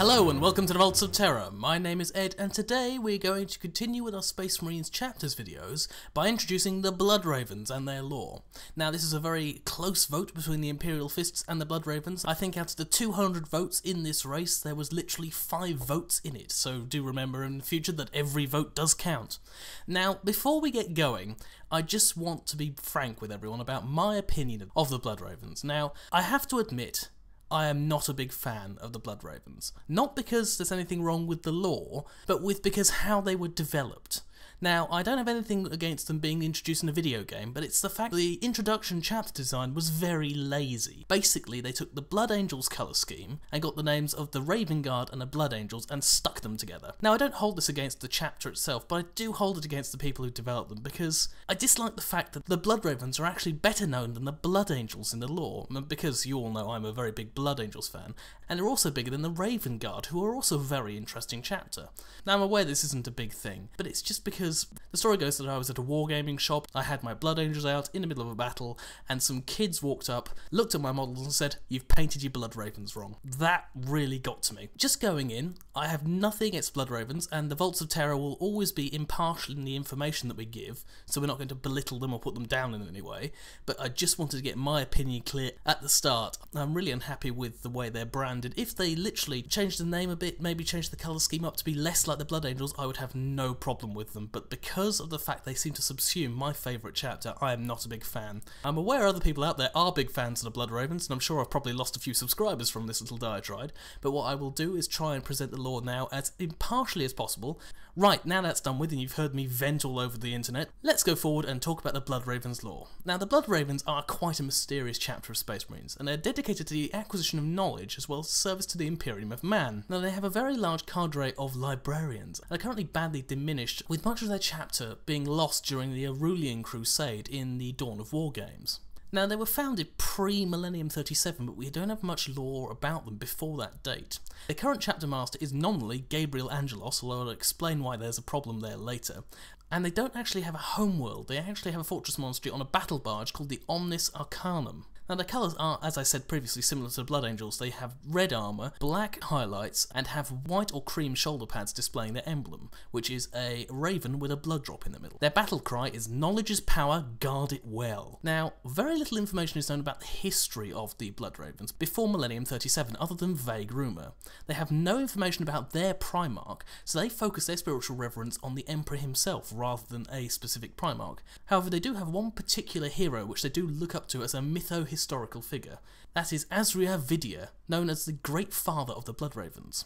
Hello and welcome to the Vaults of Terra. My name is Ed and today we're going to continue with our Space Marines chapters videos by introducing the Blood Ravens and their lore. Now this is a very close vote between the Imperial Fists and the Blood Ravens. I think out of the 200 votes in this race there was literally 5 votes in it, so do remember in the future that every vote does count. Now before we get going, I just want to be frank with everyone about my opinion of the Blood Ravens. Now I have to admit, I am not a big fan of the Blood Ravens. Not because there's anything wrong with the lore, but because how they were developed. Now, I don't have anything against them being introduced in a video game, but it's the fact that the introduction chapter design was very lazy. Basically, they took the Blood Angels colour scheme and got the names of the Raven Guard and the Blood Angels and stuck them together. Now, I don't hold this against the chapter itself, but I do hold it against the people who developed them, because I dislike the fact that the Blood Ravens are actually better known than the Blood Angels in the lore, because you all know I'm a very big Blood Angels fan, and they're also bigger than the Raven Guard, who are also a very interesting chapter. Now, I'm aware this isn't a big thing, but it's just because the story goes that I was at a wargaming shop, I had my Blood Angels out in the middle of a battle, and some kids walked up, looked at my models and said, "You've painted your Blood Ravens wrong." That really got to me. Just going in, I have nothing against Blood Ravens, and the Vaults of Terra will always be impartial in the information that we give, so we're not going to belittle them or put them down in any way, but I just wanted to get my opinion clear at the start. I'm really unhappy with the way they're branded. If they literally changed the name a bit, maybe changed the colour scheme up to be less like the Blood Angels, I would have no problem with them, but because of the fact they seem to subsume my favourite chapter, I am not a big fan. I'm aware other people out there are big fans of the Blood Ravens, and I'm sure I've probably lost a few subscribers from this little diatribe, but what I will do is try and present the lore now as impartially as possible. Right, now that's done with and you've heard me vent all over the internet, let's go forward and talk about the Blood Ravens lore. Now the Blood Ravens are quite a mysterious chapter of Space Marines, and they're dedicated to the acquisition of knowledge as well as service to the Imperium of Man. Now they have a very large cadre of librarians, and are currently badly diminished, with much of their chapter being lost during the Aurelian Crusade in the Dawn of War games. Now they were founded pre-Millennium 37, but we don't have much lore about them before that date. Their current chapter master is nominally Gabriel Angeles, although I'll explain why there's a problem there later. And they don't actually have a homeworld, they actually have a fortress monastery on a battle barge called the Omnis Arcanum. Now their colours are, as I said previously, similar to the Blood Angels. They have red armour, black highlights, and have white or cream shoulder pads displaying their emblem, which is a raven with a blood drop in the middle. Their battle cry is "Knowledge is power, guard it well." Now, very little information is known about the history of the Blood Ravens before Millennium 37, other than vague rumour. They have no information about their Primarch, so they focus their spiritual reverence on the Emperor himself rather than a specific Primarch. However, they do have one particular hero which they do look up to as a mytho-historical figure. That is Azria Vidya, known as the Great Father of the Blood Ravens.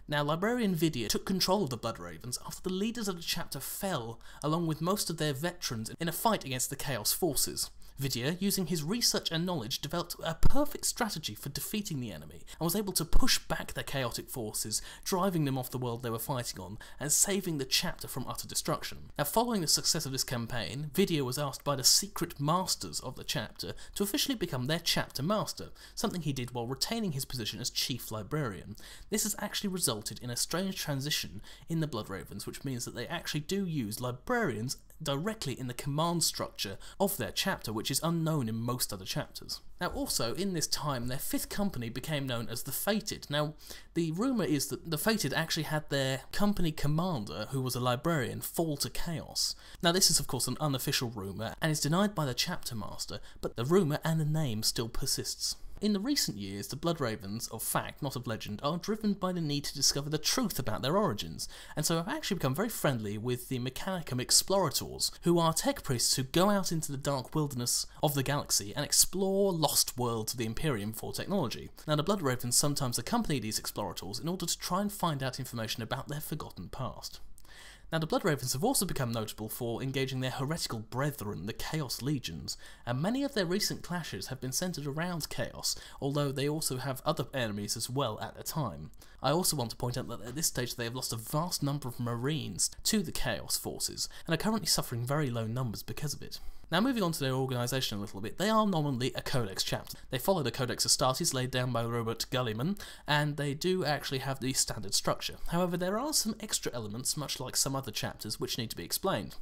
Now, Librarian Vidya took control of the Blood Ravens after the leaders of the chapter fell, along with most of their veterans, in a fight against the Chaos forces. Vidya, using his research and knowledge, developed a perfect strategy for defeating the enemy, and was able to push back the chaotic forces, driving them off the world they were fighting on, and saving the chapter from utter destruction. Now, following the success of this campaign, Vidya was asked by the secret masters of the chapter to officially become their chapter master, something he did while retaining his position as chief librarian. This has actually resulted in a strange transition in the Blood Ravens, which means that they actually do use librarians directly in the command structure of their chapter, which is unknown in most other chapters. Now also, in this time, their 5th company became known as the Fated. Now, the rumour is that the Fated actually had their company commander, who was a librarian, fall to chaos. Now this is of course an unofficial rumour, and is denied by the chapter master, but the rumour and the name still persists. In the recent years, the Blood Ravens, of fact, not of legend, are driven by the need to discover the truth about their origins, and so have actually become very friendly with the Mechanicum Explorators, who are tech priests who go out into the dark wilderness of the galaxy and explore lost worlds of the Imperium for technology. Now the Blood Ravens sometimes accompany these Explorators in order to try and find out information about their forgotten past. Now the Blood Ravens have also become notable for engaging their heretical brethren, the Chaos Legions, and many of their recent clashes have been centred around Chaos, although they also have other enemies as well at the time. I also want to point out that at this stage they have lost a vast number of Marines to the Chaos forces, and are currently suffering very low numbers because of it. Now moving on to their organisation a little bit, they are nominally a Codex chapter. They follow the Codex Astartes laid down by Robert Gulliman, and they do actually have the standard structure. However, there are some extra elements, much like some other chapters, which need to be explained.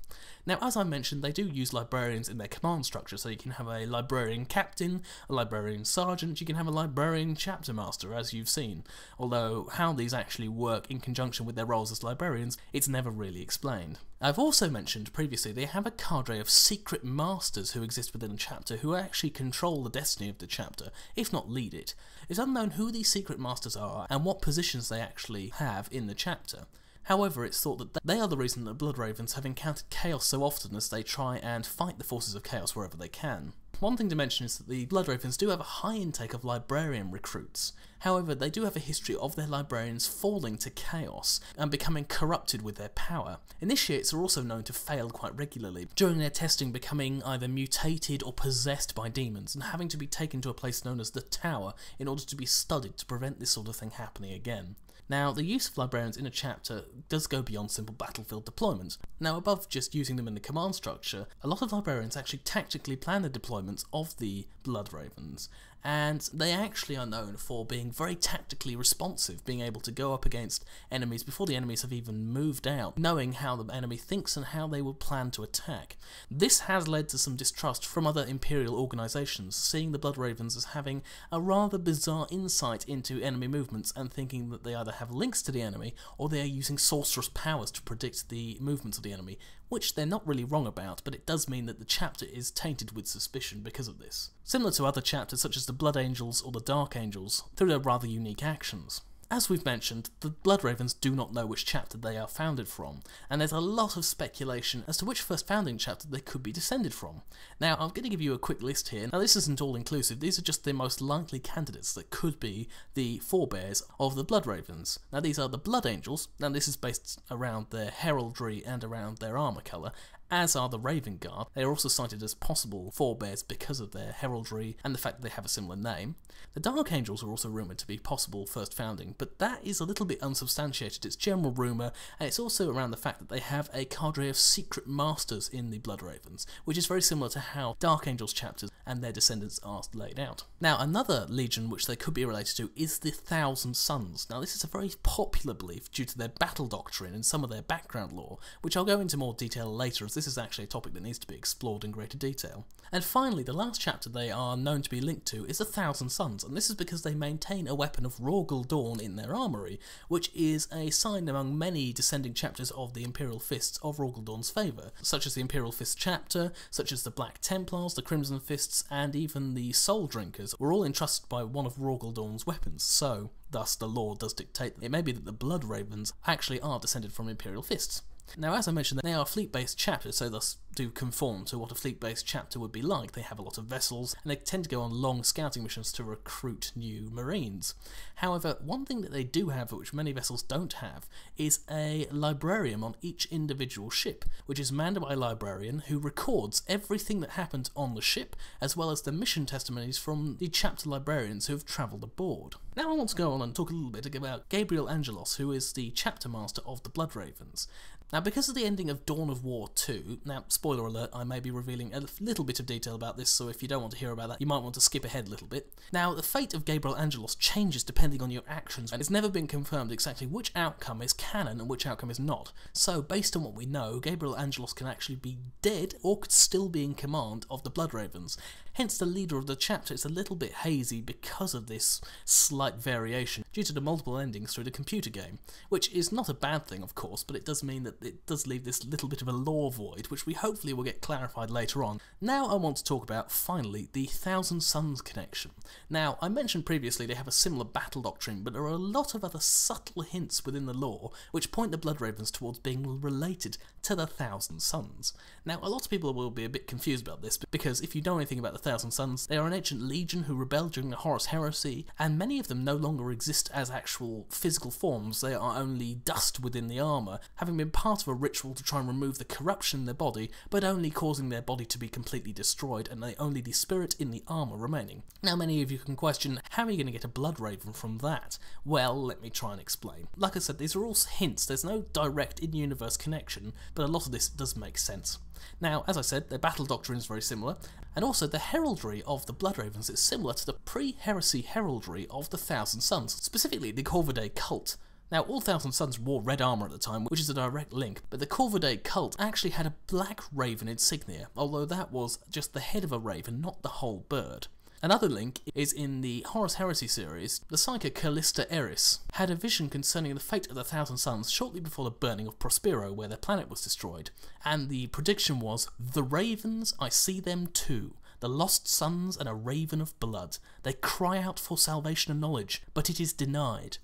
Now, as I mentioned, they do use librarians in their command structure, so you can have a librarian captain, a librarian sergeant, you can have a librarian chapter master, as you've seen. Although, how these actually work in conjunction with their roles as librarians, it's never really explained. I've also mentioned previously they have a cadre of secret masters who exist within a chapter who actually control the destiny of the chapter, if not lead it. It's unknown who these secret masters are and what positions they actually have in the chapter. However, it's thought that they are the reason that Bloodravens have encountered chaos so often as they try and fight the forces of chaos wherever they can. One thing to mention is that the Bloodravens do have a high intake of librarian recruits. However, they do have a history of their librarians falling to chaos and becoming corrupted with their power. Initiates are also known to fail quite regularly, during their testing becoming either mutated or possessed by demons and having to be taken to a place known as the Tower in order to be studied to prevent this sort of thing happening again. Now, the use of librarians in a chapter does go beyond simple battlefield deployment. Now, above just using them in the command structure, a lot of librarians actually tactically plan the deployments of the Bloodravens, and they actually are known for being very tactically responsive, being able to go up against enemies before the enemies have even moved out, knowing how the enemy thinks and how they will plan to attack. This has led to some distrust from other Imperial organisations, seeing the Bloodravens as having a rather bizarre insight into enemy movements and thinking that they either have links to the enemy or they are using sorcerous powers to predict the movements of the enemy, which they're not really wrong about, but it does mean that the chapter is tainted with suspicion because of this. Similar to other chapters such as the Blood Angels or the Dark Angels, through their rather unique actions. As we've mentioned, the Bloodravens do not know which chapter they are founded from, and there's a lot of speculation as to which first founding chapter they could be descended from. Now, I'm going to give you a quick list here. Now, this isn't all-inclusive, these are just the most likely candidates that could be the forebears of the Bloodravens. Now, these are the Blood Angels, and this is based around their heraldry and around their armour colour, as are the Raven Guard. They are also cited as possible forebears because of their heraldry and the fact that they have a similar name. The Dark Angels are also rumoured to be possible first founding, but that is a little bit unsubstantiated. It's general rumour, and it's also around the fact that they have a cadre of secret masters in the Bloodravens, which is very similar to how Dark Angels chapters and their descendants are laid out. Now, another legion which they could be related to is the Thousand Sons. Now, this is a very popular belief due to their battle doctrine and some of their background lore, which I'll go into more detail later, as this is actually a topic that needs to be explored in greater detail. And finally, the last chapter they are known to be linked to is the Thousand Sons, and this is because they maintain a weapon of Rorgul Dawn in their armoury, which is a sign among many descending chapters of the Imperial Fists of Rorgul Dawn's favour, such as the Imperial Fist chapter, such as the Black Templars, the Crimson Fists, and even the Soul Drinkers were all entrusted by one of Rorgul Dawn's weapons, so thus the lore does dictate that it may be that the Bloodravens actually are descended from Imperial Fists. Now, as I mentioned, they are fleet-based chapters, so thus do conform to what a fleet-based chapter would be like. They have a lot of vessels, and they tend to go on long scouting missions to recruit new marines. However, one thing that they do have, which many vessels don't have, is a librarian on each individual ship, which is manned by a librarian who records everything that happened on the ship, as well as the mission testimonies from the chapter librarians who have travelled aboard. Now I want to go on and talk a little bit about Gabriel Angeles, who is the chapter master of the Bloodravens. Now, because of the ending of Dawn of War 2, now, spoiler alert, I may be revealing a little bit of detail about this, so if you don't want to hear about that, you might want to skip ahead a little bit. Now, the fate of Gabriel Angeles changes depending on your actions, and it's never been confirmed exactly which outcome is canon and which outcome is not. So, based on what we know, Gabriel Angeles can actually be dead or could still be in command of the Bloodravens. Hence, the leader of the chapter is a little bit hazy because of this slight variation due to the multiple endings through the computer game, which is not a bad thing, of course, but it does mean that it does leave this little bit of a lore void, which we hopefully will get clarified later on. Now I want to talk about, finally, the Thousand Sons connection. Now, I mentioned previously they have a similar battle doctrine, but there are a lot of other subtle hints within the lore which point the Bloodravens towards being related to the Thousand Sons. Now, a lot of people will be a bit confused about this, because if you know anything about the Thousand Sons, they are an ancient legion who rebelled during the Horus Heresy, and many of them no longer exist as actual physical forms. They are only dust within the armour, having been part of a ritual to try and remove the corruption in their body, but only causing their body to be completely destroyed and only the spirit in the armour remaining. Now many of you can question, how are you going to get a blood raven from that? Well, let me try and explain. Like I said, these are all hints, there's no direct in-universe connection, but a lot of this does make sense. Now, as I said, their battle doctrine is very similar, and also the heraldry of the Blood Ravens is similar to the pre-heresy heraldry of the Thousand Sons, specifically the Corvidae cult. Now, all Thousand Sons wore red armour at the time, which is a direct link, but the Corvidae cult actually had a black raven insignia, although that was just the head of a raven, not the whole bird. Another link is in the Horus Heresy series. The psychic Callista Eris had a vision concerning the fate of the Thousand Sons shortly before the burning of Prospero, where their planet was destroyed, and the prediction was, "The ravens, I see them too, the lost sons and a raven of blood. They cry out for salvation and knowledge, but it is denied."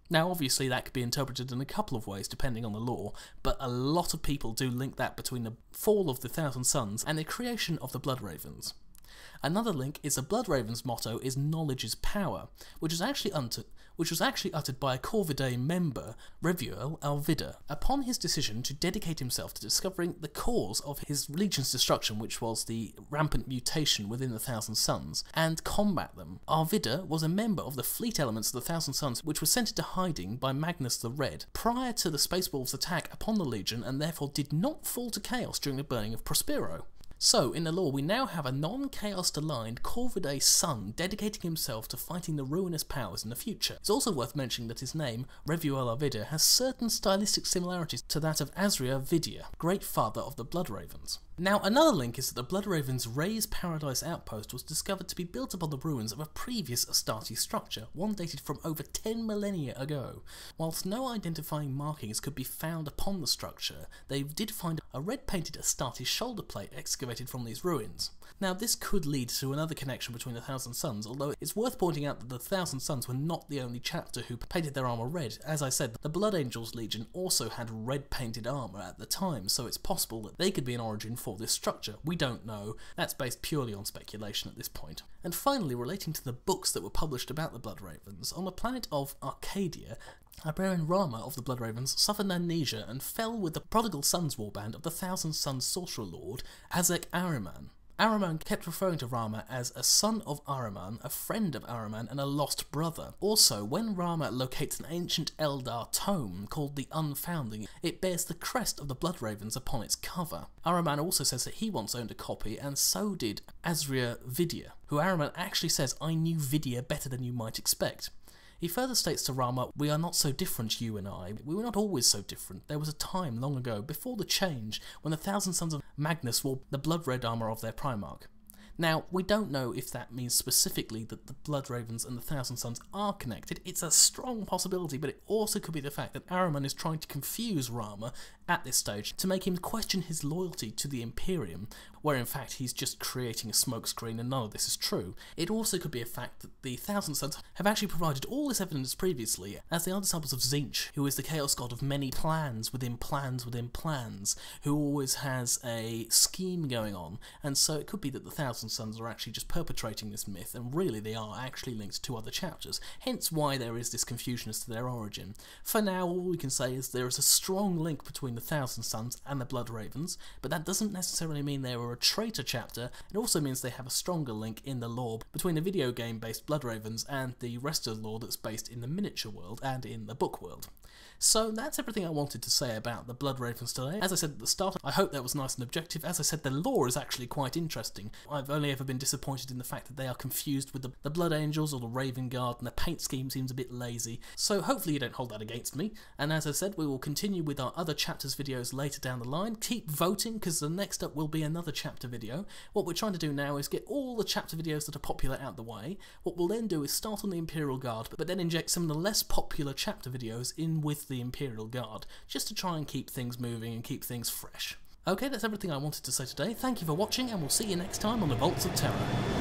Now obviously that could be interpreted in a couple of ways depending on the lore, but a lot of people do link that between the fall of the Thousand Sons and the creation of the Blood Ravens. Another link is the Blood Raven's motto is "Knowledge is power," which was actually uttered by a Corvidae member, Gabriel Angeles, upon his decision to dedicate himself to discovering the cause of his legion's destruction, which was the rampant mutation within the Thousand Sons, and combat them. Arvida was a member of the fleet elements of the Thousand Sons, which was sent into hiding by Magnus the Red prior to the Space Wolves' attack upon the Legion, and therefore did not fall to chaos during the burning of Prospero. So, in the lore, we now have a non-chaos-aligned Corvidae son dedicating himself to fighting the ruinous powers in the future. It's also worth mentioning that his name, Gabriel Angeles, has certain stylistic similarities to that of Azria Vidia, great father of the Blood Ravens. Now, another link is that the Blood Ravens' Ray's Paradise outpost was discovered to be built upon the ruins of a previous Astarte structure, one dated from over 10 millennia ago. Whilst no identifying markings could be found upon the structure, they did find a red-painted Astarte shoulder plate excavated from these ruins. Now, this could lead to another connection between the Thousand Sons, although it's worth pointing out that the Thousand Sons were not the only chapter who painted their armour red. As I said, the Blood Angels Legion also had red-painted armour at the time, so it's possible that they could be an origin for this structure. We don't know. That's based purely on speculation at this point. And finally, relating to the books that were published about the Blood Ravens, on the planet of Arcadia, Librarian Rama of the Blood Ravens suffered amnesia and fell with the Prodigal Sons warband of the Thousand Sons sorcerer lord, Azek Ahriman. Ahriman kept referring to Rama as a son of Ahriman, a friend of Ahriman, and a lost brother. Also, when Rama locates an ancient Eldar tome called the Unfounding, it bears the crest of the Blood Ravens upon its cover. Ahriman also says that he once owned a copy, and so did Azria Vidia, who Ahriman actually says, "I knew Vidia better than you might expect." He further states to Rama, "We are not so different, you and I. We were not always so different. There was a time long ago, before the change, when the Thousand Sons of Magnus wore the blood-red armour of their Primarch." Now, we don't know if that means specifically that the Blood Ravens and the Thousand Sons are connected. It's a strong possibility, but it also could be the fact that Ahriman is trying to confuse Rama at this stage to make him question his loyalty to the Imperium, where in fact he's just creating a smokescreen and none of this is true. It also could be a fact that the Thousand Sons have actually provided all this evidence previously, as they are disciples of Tzeentch, who is the Chaos God of many plans within plans within plans, who always has a scheme going on, and so it could be that the Thousand Sons are actually just perpetrating this myth, and really they are actually linked to other chapters, hence why there is this confusion as to their origin. For now, all we can say is there is a strong link between the Thousand Sons and the Blood Ravens, but that doesn't necessarily mean they were a traitor chapter. It also means they have a stronger link in the lore between the video game based Blood Ravens and the rest of the lore that's based in the miniature world and in the book world. So that's everything I wanted to say about the Blood Ravens today. As I said at the start, I hope that was nice and objective. As I said, the lore is actually quite interesting. I've only ever been disappointed in the fact that they are confused with the Blood Angels or the Raven Guard, and the paint scheme seems a bit lazy. So hopefully you don't hold that against me. And as I said, we will continue with our other chapters videos later down the line. Keep voting, because the next up will be another chapter video. What we're trying to do now is get all the chapter videos that are popular out the way. What we'll then do is start on the Imperial Guard, but then inject some of the less popular chapter videos in with the Imperial Guard, just to try and keep things moving and keep things fresh. Okay, that's everything I wanted to say today. Thank you for watching, and we'll see you next time on the Vaults of Terra.